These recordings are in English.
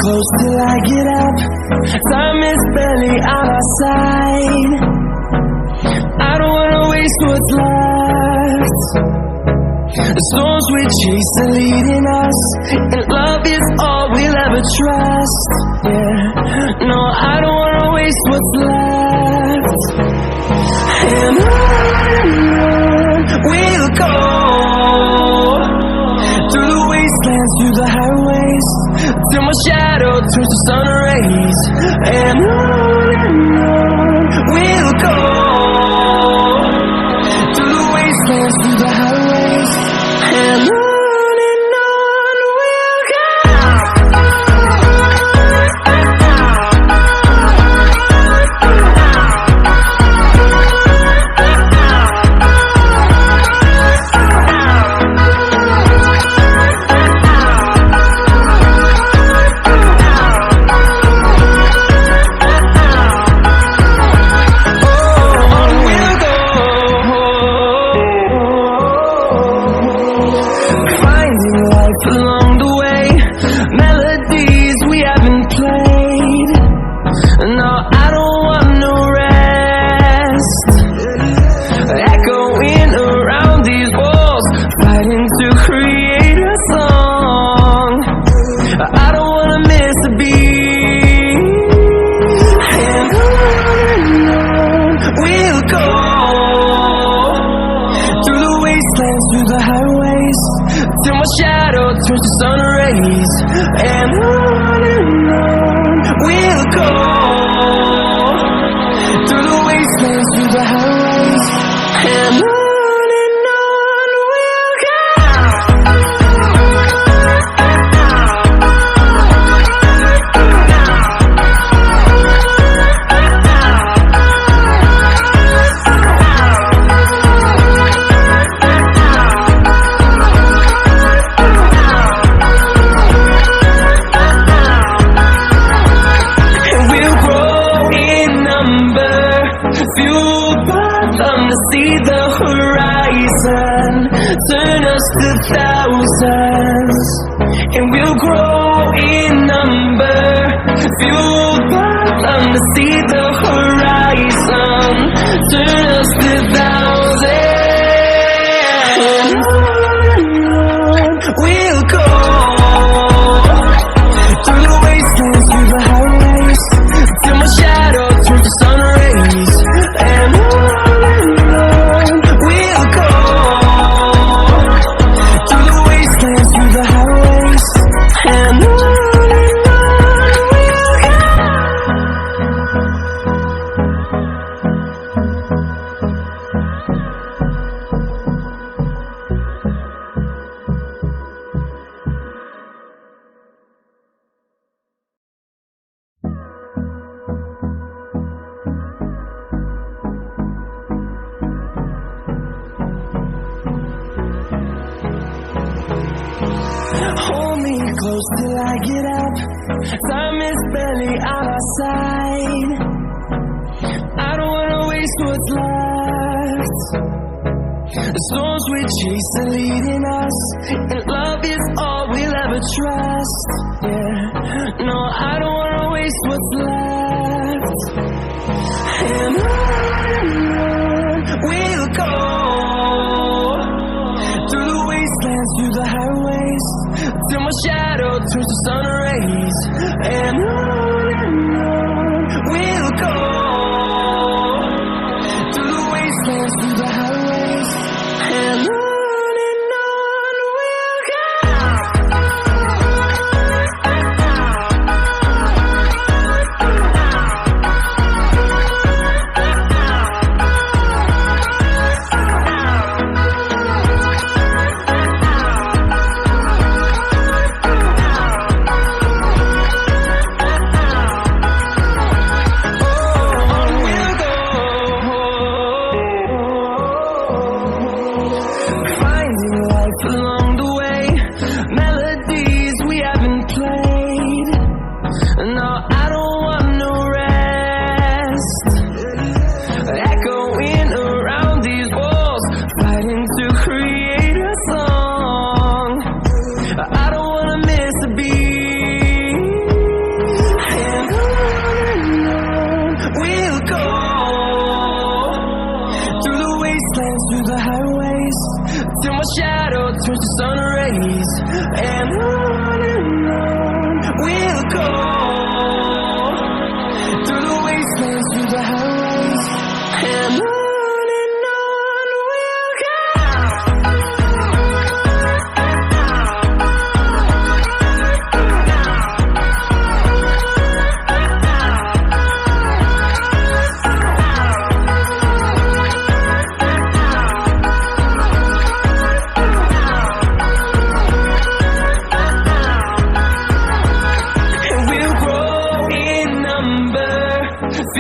close till I get up. Time is barely on our side. I don't wanna waste what's left. The storms we chase are leading us, and love is all we'll ever trust. Yeah, no, I don't wanna waste what's left. And on we'll go, through the wastelands, through the highways, till my shadow turns to sun rays. And on we'll go, through the wastelands, through the highways, and on we'll go. Along the way, melodies we haven't played. No, I don't want no rest. Echoing around these walls, fighting to create a song. I don't wanna miss a beat. And on we'll go, through the wastelands, through the highways, till my shadow turns to sun rays. And on we'll go, through the wastelands, through the highways, and on we'll go. See the horizon, turn us to thousands, and we'll grow in number. Fueled by them to see the horizon, turn us to thousands. And we'll go, through the wastelands, through the highways, till my shadow turns to sun rays. And hold me close till I get up. Time is barely on our side. I don't wanna waste what's left. The storms we chase are leading us, and love is all we'll ever trust. Yeah, no, I don't wanna waste what's left. And on we'll go, through the wastelands, through the highways, till my shadow turns to sun rays. And on we'll go, through the wastelands, through the highways, and on we'll go. Along the way, melodies we haven't played. No, I don't want no rest. Echoing around these walls, fighting to create a song. I don't wanna miss a beat.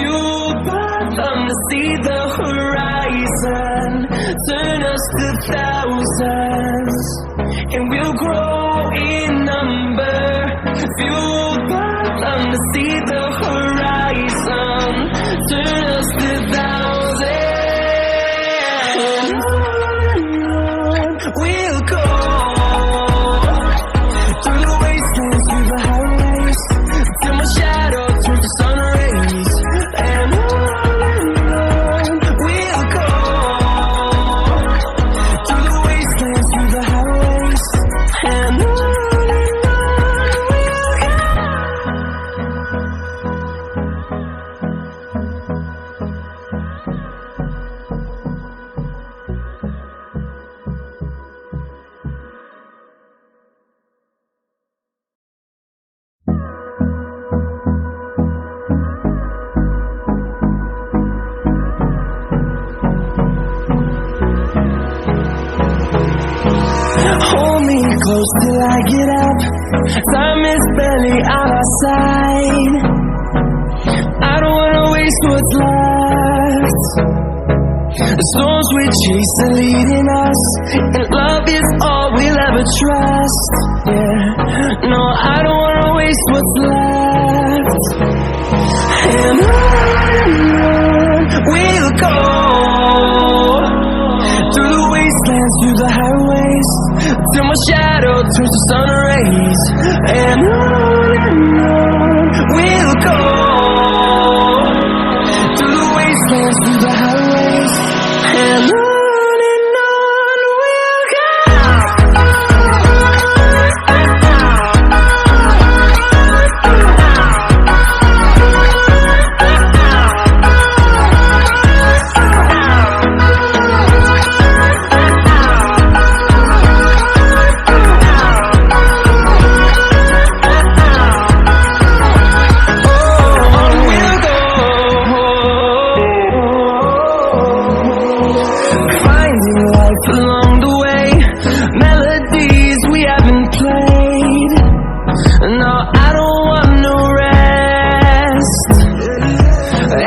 fueled by them to see the horizon, turn us to thousands, and we'll grow in number. Fueled by them to see the horizon, turn us to thousands, and on we'll go, through the wastelands, through the highways, till my shadow turns to sun rays. And on we'll go, through the wastelands, through the highways, and on we'll go. Hold me close till I get up. Time is barely on our side. I don't wanna waste what's left. The storms we chase are leading us, and love is all we'll ever trust. Yeah, no, I don't wanna waste what's left. And on we'll go, through the wastelands, through the highways, till my shadow turns to sun rays. And on we'll go, through the wastelands, through the highways, and on we'll go. Along the way, melodies we haven't played. No, I don't want no rest.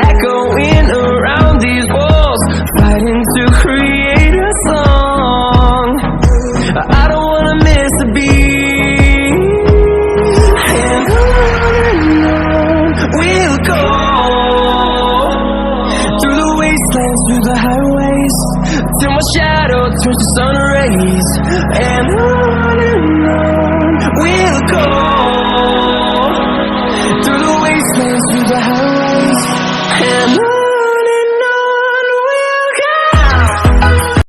Echoing around these walls, fighting to create a song. I don't wanna miss a beat. And on we'll go, through the wastelands, through the highways, till my shadow turns to sun rays. And on we'll go, through the wastelands, through the highways.